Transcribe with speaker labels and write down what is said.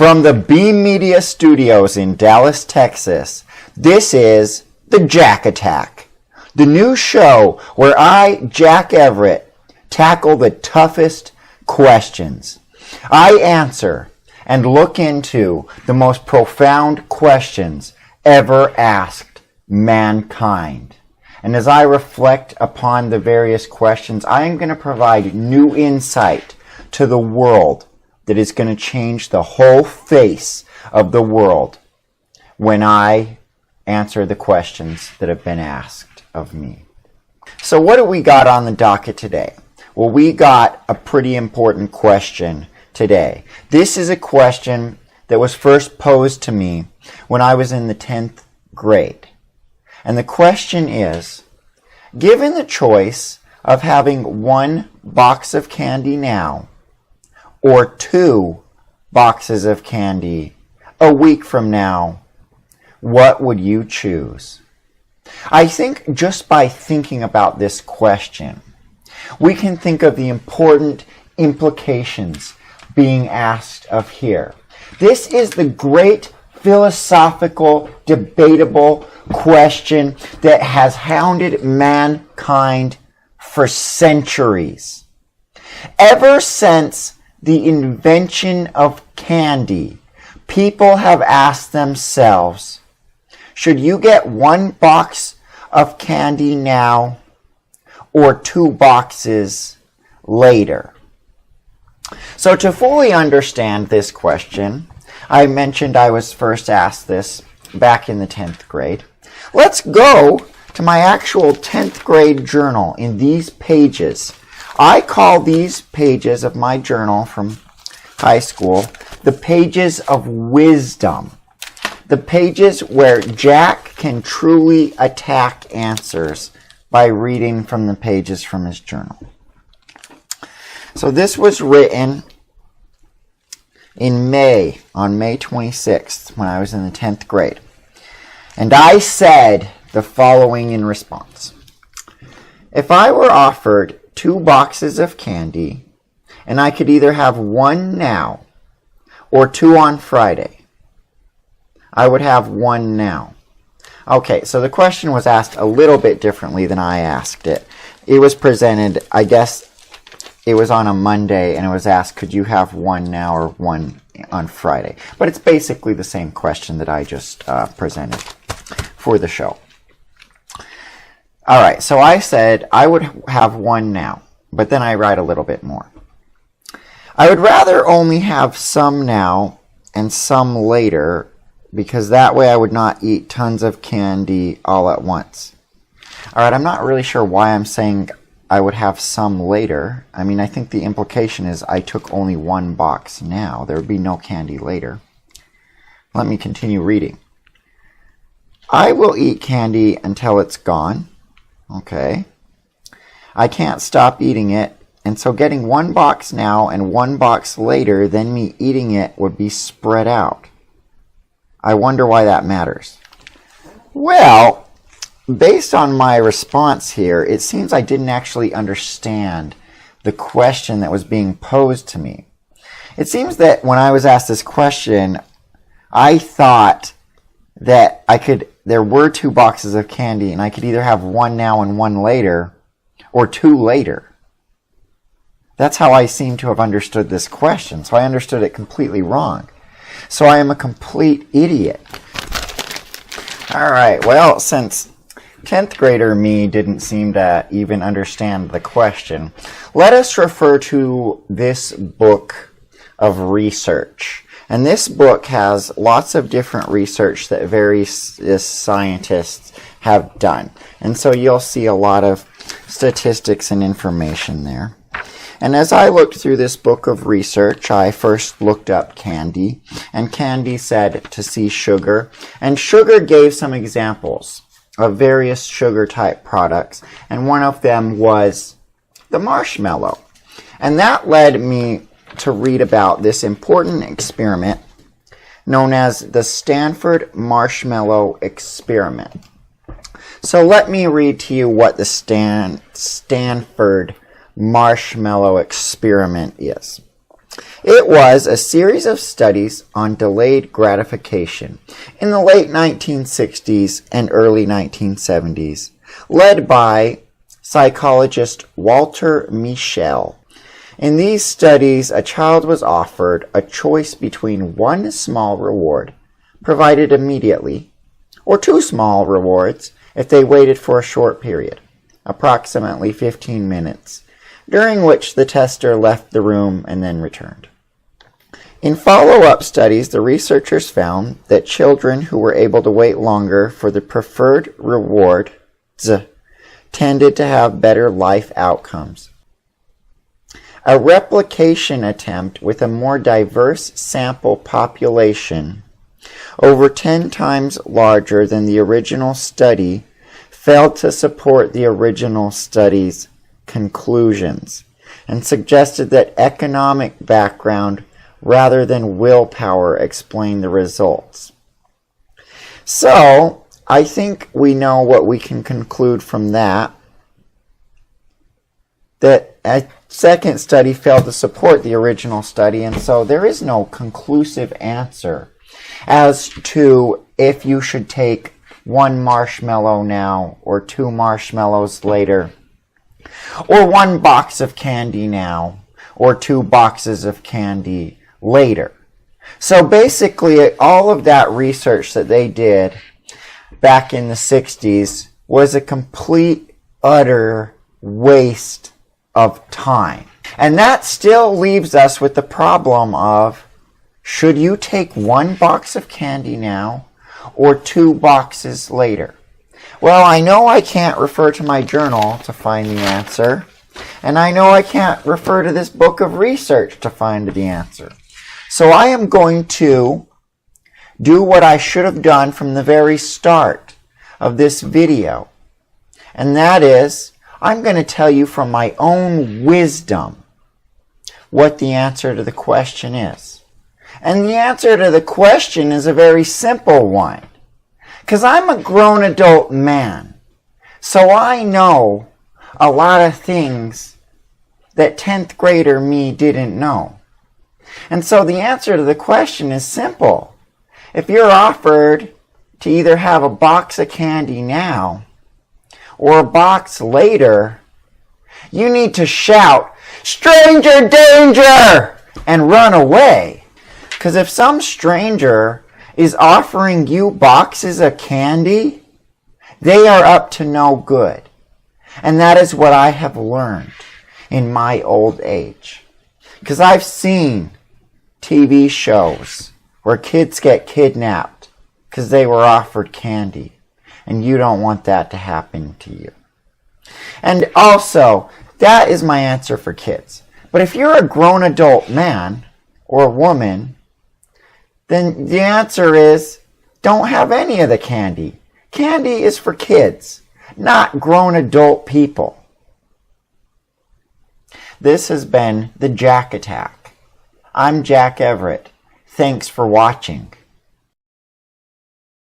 Speaker 1: From the B Media Studios in Dallas, Texas, this is the Jack Attack, the new show where I, Jack Everett, tackle the toughest questions. I answer and look into the most profound questions ever asked mankind. And as I reflect upon the various questions, I am going to provide new insight to the world that is going to change the whole face of the world when I answer the questions that have been asked of me. So what do we got on the docket today? Well, we got a pretty important question today. This is a question that was first posed to me when I was in the 10th grade. And the question is, given the choice of having one box of candy now or 2 boxes of candy a week from now, what would you choose? I think just by thinking about this question, we can think of the important implications being asked of here. This is the great philosophical, debatable question that has hounded mankind for centuries. Ever since the invention of candy, people have asked themselves, should you get 1 box of candy now or 2 boxes later? So to fully understand this question, I mentioned I was first asked this back in the 10th grade. Let's go to my actual 10th grade journal in these pages. I call these pages of my journal from high school the pages of wisdom. The pages where Jack can truly attack answers by reading from the pages from his journal. So this was written in May, on May 26th, when I was in the 10th grade. And I said the following in response. If I were offered 2 boxes of candy, and I could either have 1 now or 2 on Friday, I would have 1 now. Okay, so the question was asked a little bit differently than I asked it. It was presented, I guess it was on a Monday, and it was asked, could you have 1 now or 1 on Friday? But it's basically the same question that I just presented for the show. All right, so I said I would have 1 now, but then I write a little bit more. I would rather only have some now and some later, because that way I would not eat tons of candy all at once. All right, I'm not really sure why I'm saying I would have some later. I mean, I think the implication is I took only 1 box now. There would be no candy later. Let me continue reading. I will eat candy until it's gone. Okay. I can't stop eating it, and so getting 1 box now and 1 box later, then me eating it would be spread out. I wonder why that matters. Well, based on my response here, it seems I didn't actually understand the question that was being posed to me. It seems that when I was asked this question, I thought that there were 2 boxes of candy, and I could either have 1 now and 1 later, or 2 later. That's how I seem to have understood this question, so I understood it completely wrong. So I am a complete idiot. All right, well, since 10th grader me didn't seem to even understand the question, let us refer to this book of research. And this book has lots of different research that various scientists have done. And so you'll see a lot of statistics and information there. And as I looked through this book of research, I first looked up candy. And candy said to see sugar. And sugar gave some examples of various sugar-type products. And one of them was the marshmallow. And that led me to read about this important experiment known as the Stanford Marshmallow experiment. So let me read to you what the Stanford Marshmallow experiment is. It was a series of studies on delayed gratification in the late 1960s and early 1970s, led by psychologist Walter Mischel. In these studies, a child was offered a choice between one small reward, provided immediately, or two small rewards if they waited for a short period, approximately 15 minutes, during which the tester left the room and then returned. In follow-up studies, the researchers found that children who were able to wait longer for the preferred rewards tended to have better life outcomes. A replication attempt with a more diverse sample population, over 10 times larger than the original study, failed to support the original study's conclusions and suggested that economic background rather than willpower explain the results. So, I think we know what we can conclude from that a second study failed to support the original study, and so there is no conclusive answer as to if you should take one marshmallow now or two marshmallows later, or one box of candy now or two boxes of candy later. So basically, all of that research that they did back in the 60s was a complete, utter waste of time. And that still leaves us with the problem of, should you take one box of candy now or two boxes later? Well, I know I can't refer to my journal to find the answer, and I know I can't refer to this book of research to find the answer. So I am going to do what I should have done from the very start of this video. And that is, I'm going to tell you from my own wisdom what the answer to the question is. And the answer to the question is a very simple one. Because I'm a grown adult man. So I know a lot of things that 10th grader me didn't know. And so the answer to the question is simple. If you're offered to either have a box of candy now or a box later, you need to shout, "Stranger danger!" and run away. Because if some stranger is offering you boxes of candy, they are up to no good. And that is what I have learned in my old age. Because I've seen TV shows where kids get kidnapped because they were offered candy. And you don't want that to happen to you. And also, that is my answer for kids. But if you're a grown adult man or woman, then the answer is, don't have any of the candy. Candy is for kids, not grown adult people. This has been the Jack Attack. I'm Jack Everett. Thanks for watching.